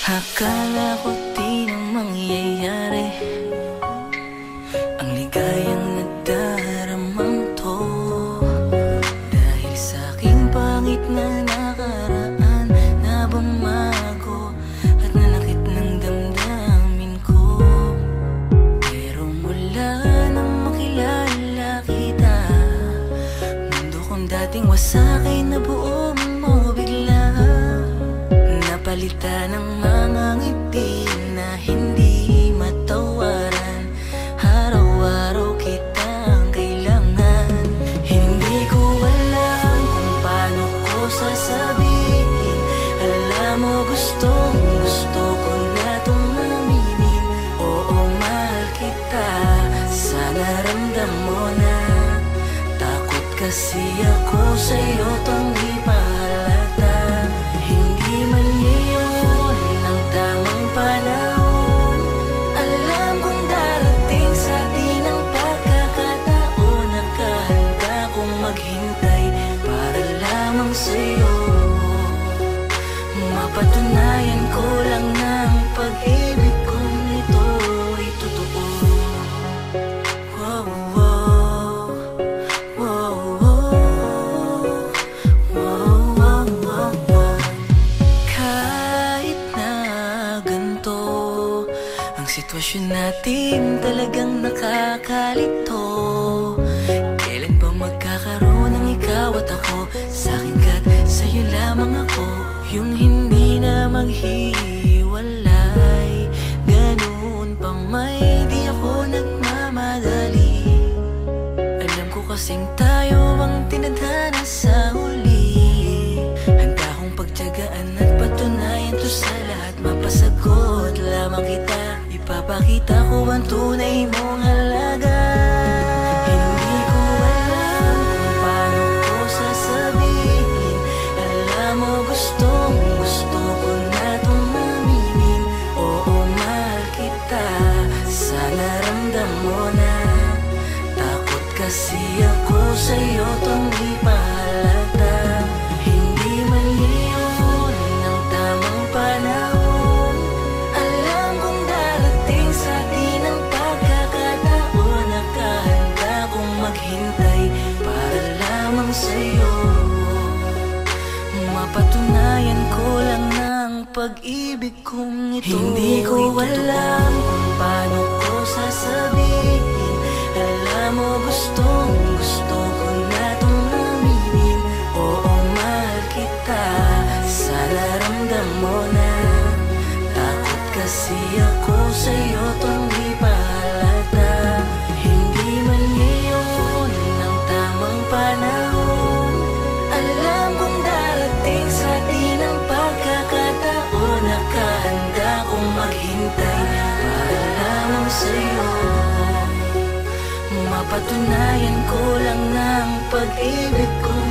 Akala ko di na mangyayari ang ligayang nagdaramang to, dahil sa aking pangit na nakaraan na bumago at nanakit ng damdamin ko. Pero mula nang makilala kita, mundo kong dating wasak ay nabuo mo bigla. Napalitan ng mga ngiti na hindi matawaran. Araw-araw kitang kailangan. Hindi ko alam kung paano ko sasabihin. Alam mo gustong gusto ko na itong aminin. Oo, mahal kita, sana ramdam mo na. Takot kasi ako sa'yo tong ipahalata. Hindi man ngayon ang tamang panahon. Alam kong darating sa atin ang pagkakataon. Nakahanda kong maghintay para lamang sa'yo. Mapatunayan ko lang na ang pag-ibig kong ito ay totoo. Wow, wow, wow, wow, wow, wow, wow. Kahit na ganito ang sitwasyon natin, talagang nakakalito. Kailan ba magkakaroon ng ikaw at ako? Sa'kin ka't sa'yo lamang ako, yung hindi na maghiwalay. Ganun pa may di ako nagmamadali. Alam ko kasing tayo ang tinadhana sa huli. Handa akong pagtiyagaan at patunayan to sa lahat. Mapasagot lamang kita, ipapakita ko ang tunay mong halaga. Hindi ko alam kung paano ko sasabihin. Alam mo gustong gusto ko na itong aminin. Oo, mahal kita, sana ramdam mo na. Takot kasi ako sa'yo tong ipahalata. Hindi man ngayon ang tamang panahon. Alam kong darating sa atin ang pagkakataon. Nakahanda kong maghintay para lamang sa'yo. Mapatunayan ko lang na ang pag-ibig kong ito. Hindi ko alam kung paano ko sasabihin. Alam mo gustong gusto ko na itong aminin. Oo, mahal kita, sana ramdam mo na. Takot kasi ako sa'yo tong ipahalata. Hindi man ngayon ang tamang panahon. Alam kong darating sa atin ang pagkakataon. Nakahanda kong maghintay para lamang sa'yo. Mapatunayan ko lang na ang pag-ibig kong